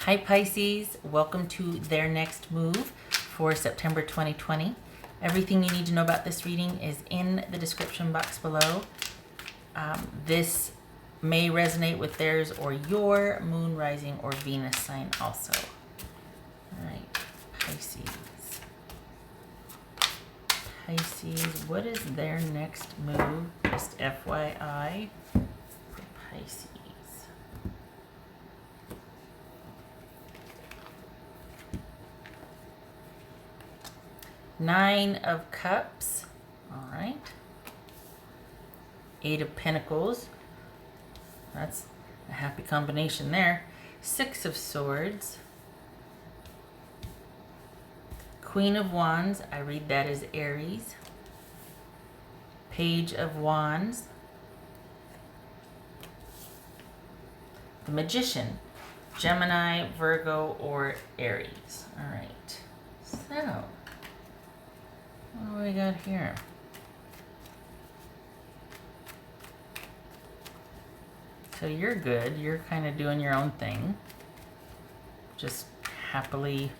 Hi Pisces, welcome to their next move for September 2020. Everything you need to know about this reading is in the description box below. This may resonate with theirs or your moon, rising, or Venus sign also. All right, Pisces. Pisces, what is their next move? Just FYI for Pisces. Nine of Cups. All right. Eight of Pentacles. That's a happy combination there. Six of Swords. Queen of Wands. I read that as Aries. Page of Wands. The Magician. Gemini, Virgo, or Aries. All right. So, what do we got here? So you're good. You're kind of doing your own thing. Just happily.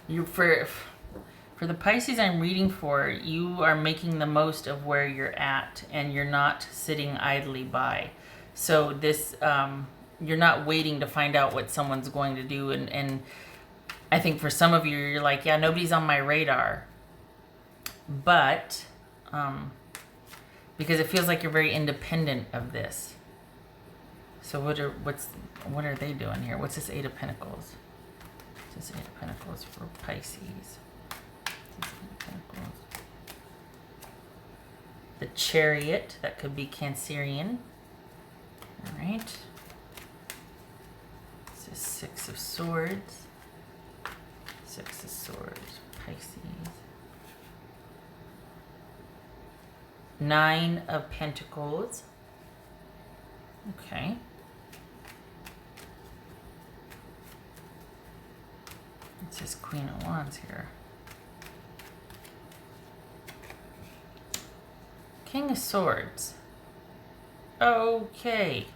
For the Pisces I'm reading for, you are making the most of where you're at and you're not sitting idly by. So this, you're not waiting to find out what someone's going to do. And I think for some of you, you're like, yeah, nobody's on my radar. But because it feels like you're very independent of this. So what are they doing here? What's this Eight of Pentacles? What's this Eight of Pentacles for Pisces? Eight of Pentacles. The Chariot, that could be Cancerian. All right. This is Six of Swords. Six of Swords, Pisces. Nine of Pentacles. Okay. It says Queen of Wands here. King of Swords. Okay.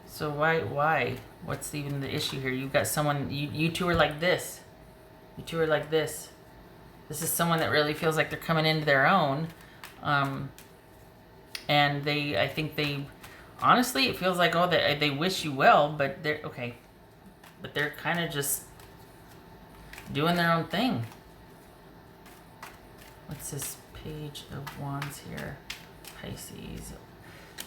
So why? What's even the issue here? You've got someone, you two are like this. You two are like this. This is someone that really feels like they're coming into their own. And I think they, honestly, it feels like, oh, they wish you well, but they're, okay. But they're kind of just doing their own thing. What's this Page of Wands here? Pisces.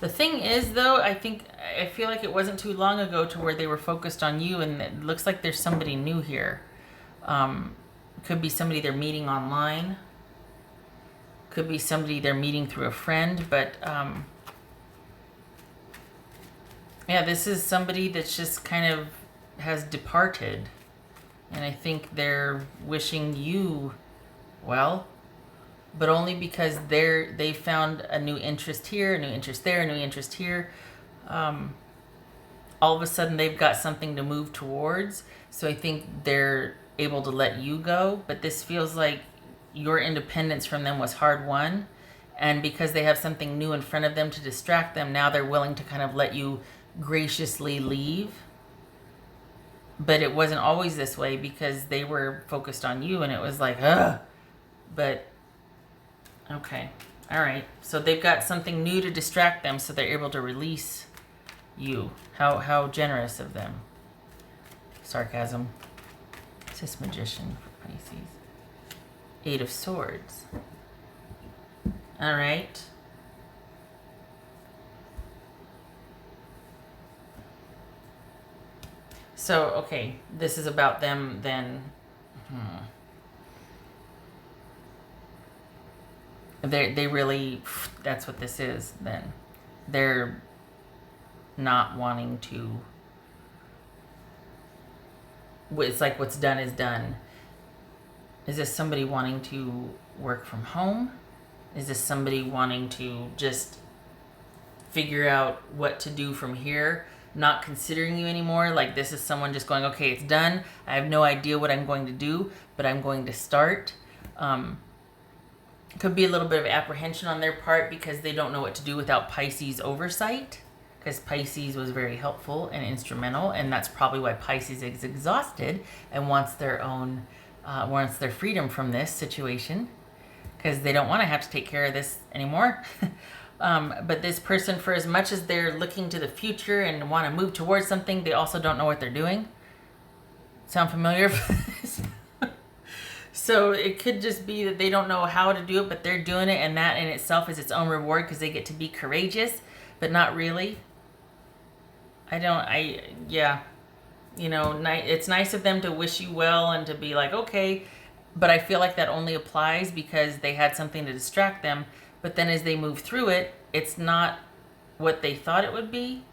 The thing is, though, I feel like it wasn't too long ago to where they were focused on you, and it looks like there's somebody new here. Could be somebody they're meeting online. Could be somebody they're meeting through a friend, but yeah, this is somebody that's just kind of has departed, and I think they're wishing you well, but only because they found a new interest here, a new interest there, a new interest here. All of a sudden they've got something to move towards, so I think they're able to let you go, but this feels like your independence from them was hard won, and because they have something new in front of them to distract them, now they're willing to kind of let you graciously leave. But it wasn't always this way, because they were focused on you, and it was like, ugh. But okay, all right, so they've got something new to distract them, so they're able to release you. How generous of them. Sarcasm. It's this Magician for Pisces. Eight of Swords. All right. So, okay, this is about them then. They really, that's what this is then. They're not wanting to, it's like what's done is done. Is this somebody wanting to work from home? Is this somebody wanting to just figure out what to do from here? Not considering you anymore? Like this is someone just going, okay, it's done. I have no idea what I'm going to do, but I'm going to start. Could be a little bit of apprehension on their part because they don't know what to do without Pisces oversight. because Pisces was very helpful and instrumental, and that's probably why Pisces is exhausted and wants their own, wants their freedom from this situation, because they don't want to have to take care of this anymore. But this person, for as much as they're looking to the future and want to move towards something, they also don't know what they're doing. Sound familiar? So it could just be that they don't know how to do it, but they're doing it, and that in itself is its own reward because they get to be courageous, but not really. Yeah. You know, it's nice of them to wish you well and to be like, okay, but I feel like that only applies because they had something to distract them. But then as they move through it, it's not what they thought it would be.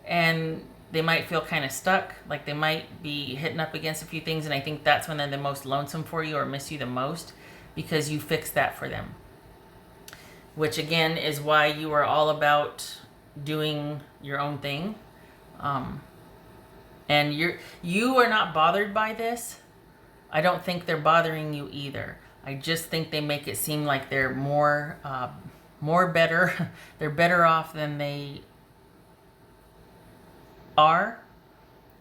And they might feel kind of stuck, like they might be hitting up against a few things, and I think that's when they're the most lonesome for you or miss you the most, because you fixed that for them. Which again is why you are all about doing your own thing. And you are not bothered by this. I don't think they're bothering you either. I just think they make it seem like they're more better. They're better off than they are,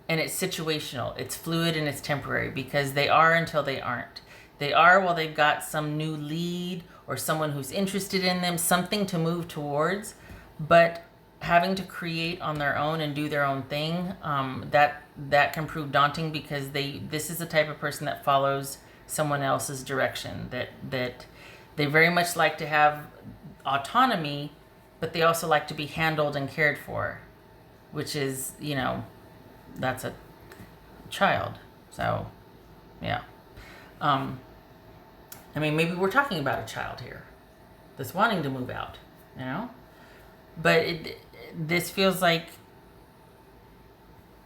and it's situational, it's fluid, and it's temporary, because they are until they aren't. They are while they've got some new lead or someone who's interested in them, something to move towards, but having to create on their own and do their own thing, that can prove daunting, because this is the type of person that follows someone else's direction, that they very much like to have autonomy, but they also like to be handled and cared for, which is, you know, that's a child. So, yeah. I mean, maybe we're talking about a child here that's wanting to move out, you know? But this feels like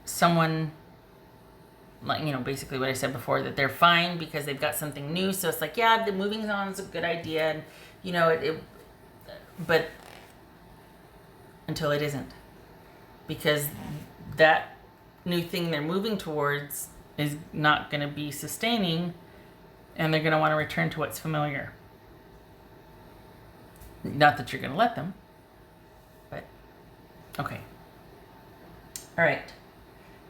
someone, like, you know, basically what I said before, that they're fine because they've got something new. So it's like, yeah, the moving on is a good idea. And, you know, but until it isn't. Because that new thing they're moving towards is not going to be sustaining, and they're going to want to return to what's familiar. Not that you're going to let them, but okay. All right.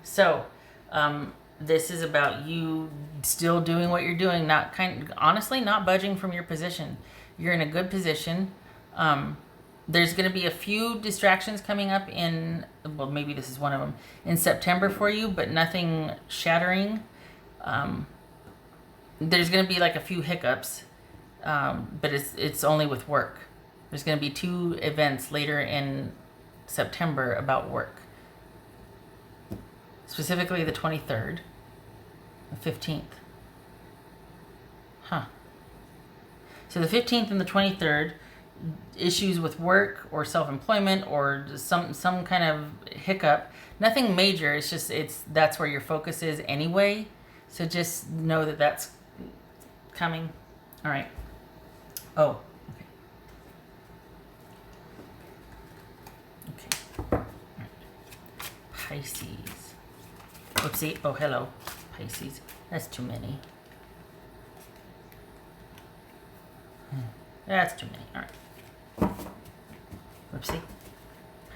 So, this is about you still doing what you're doing, honestly, not budging from your position. You're in a good position. There's going to be a few distractions coming up well, maybe this is one of them, in September for you, but nothing shattering. There's going to be like a few hiccups, but it's only with work. There's going to be 2 events later in September about work. Specifically the 23rd, the 15th. Huh. So the 15th and the 23rd, issues with work or self-employment or some kind of hiccup. Nothing major. It's just that's where your focus is anyway. So just know that that's coming. All right. Oh. Okay. All right. Pisces. Oopsie. Oh, hello, Pisces. That's too many. That's too many. All right. Whoopsie.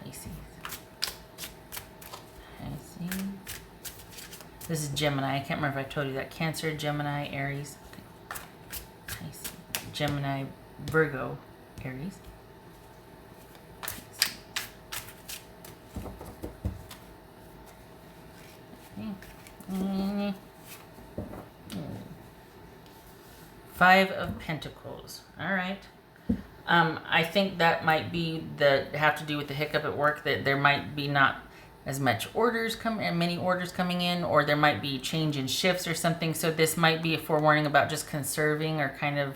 Pisces. This is Gemini. I can't remember if I told you that. Cancer, Gemini, Aries. Okay. Pisces. Gemini, Virgo, Aries. Okay. 5 of Pentacles. All right. I think that might be have to do with the hiccup at work, that there might be not as much many orders coming in, or there might be change in shifts or something. So this might be a forewarning about just conserving, or kind of,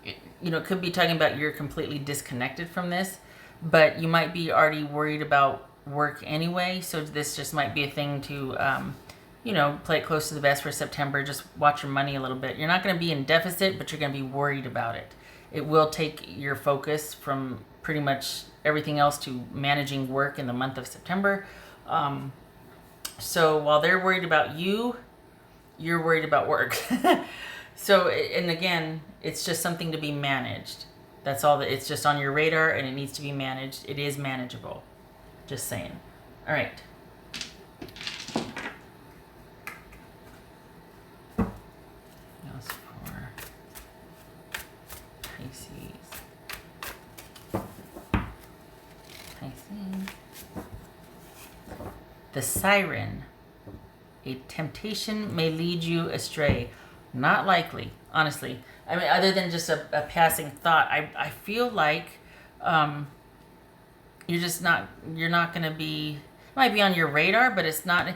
it could be talking about you're completely disconnected from this, but you might be already worried about work anyway. So this just might be a thing to, play it close to the vest for September. Just watch your money a little bit. You're not going to be in deficit, but you're going to be worried about it. It will take your focus from pretty much everything else to managing work in the month of September. So while they're worried about you, you're worried about work. So, and again, it's just something to be managed. That's all. It's just on your radar, and it needs to be managed. It is manageable. Just saying. All right. That's for Pisces. Pisces. The siren. A temptation may lead you astray. Not likely, honestly. I mean, other than just a passing thought, I feel like you're not going to be, it might be on your radar, but it's not,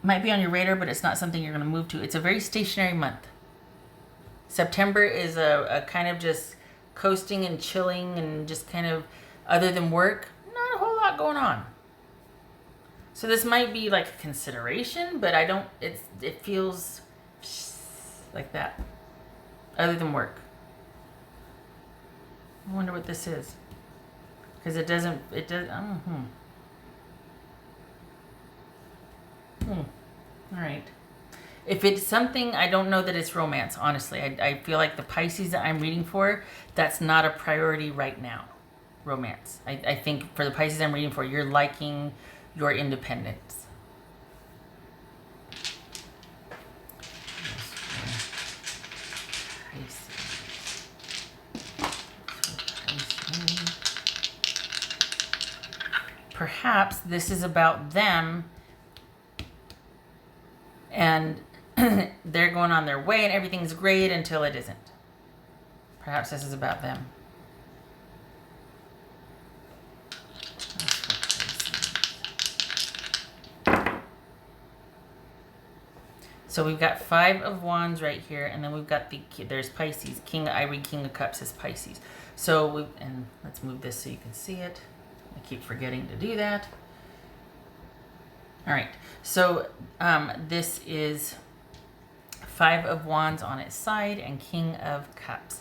might be on your radar, but it's not something you're going to move to. It's a very stationary month. September is a kind of just coasting and chilling and just kind of, other than work, not a whole lot going on. So this might be like a consideration, but it feels like that. Other than work. I wonder what this is. Because it does, All right. If it's something, I don't know that it's romance, honestly. I feel like the Pisces that I'm reading for, that's not a priority right now. Romance. I think for the Pisces I'm reading for, you're liking your independence. Perhaps this is about them and they're going on their way and everything's great until it isn't. Perhaps this is about them. So we've got 5 of Wands right here, and then we've got there's Pisces. I read King of Cups as Pisces. So and let's move this so you can see it. I keep forgetting to do that. All right, so this is 5 of Wands on its side and King of Cups.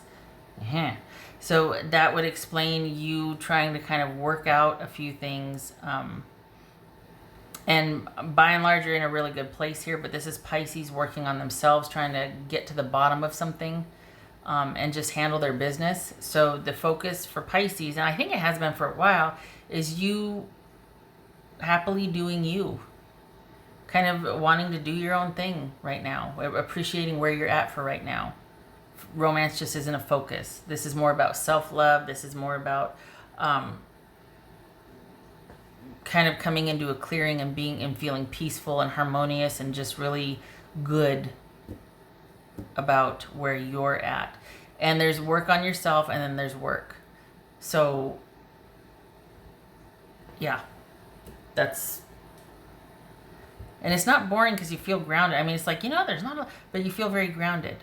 So that would explain you trying to kind of work out a few things. And by and large, you're in a really good place here, but this is Pisces working on themselves, trying to get to the bottom of something and just handle their business. So the focus for Pisces, and I think it has been for a while, is you happily doing you. Kind of wanting to do your own thing right now, appreciating where you're at for right now. Romance just isn't a focus. This is more about self-love. This is more about kind of coming into a clearing and being and feeling peaceful and harmonious and just really good about where you're at. And there's work on yourself and then there's work. So yeah, and it's not boring because you feel grounded. I mean, it's like, there's not but you feel very grounded.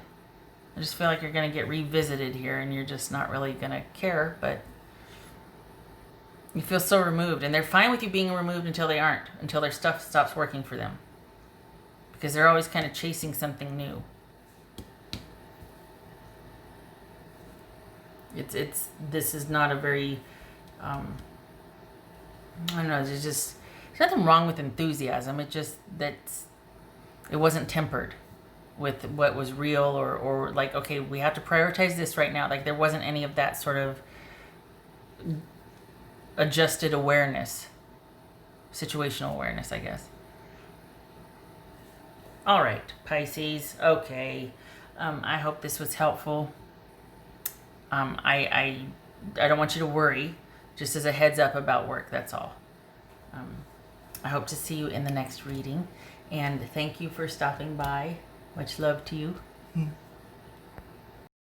I just feel like you're going to get revisited here and you're just not really going to care, but you feel so removed. And they're fine with you being removed until they aren't, until their stuff stops working for them. Because they're always kind of chasing something new. This is not a very, I don't know, there's nothing wrong with enthusiasm. It wasn't tempered with what was real or like, okay, we have to prioritize this right now. Like there wasn't any of that sort of adjusted awareness, situational awareness, I guess. All right, Pisces. Okay. I hope this was helpful. I don't want you to worry, just as a heads up about work, that's all. I hope to see you in the next reading, and thank you for stopping by. Much love to you.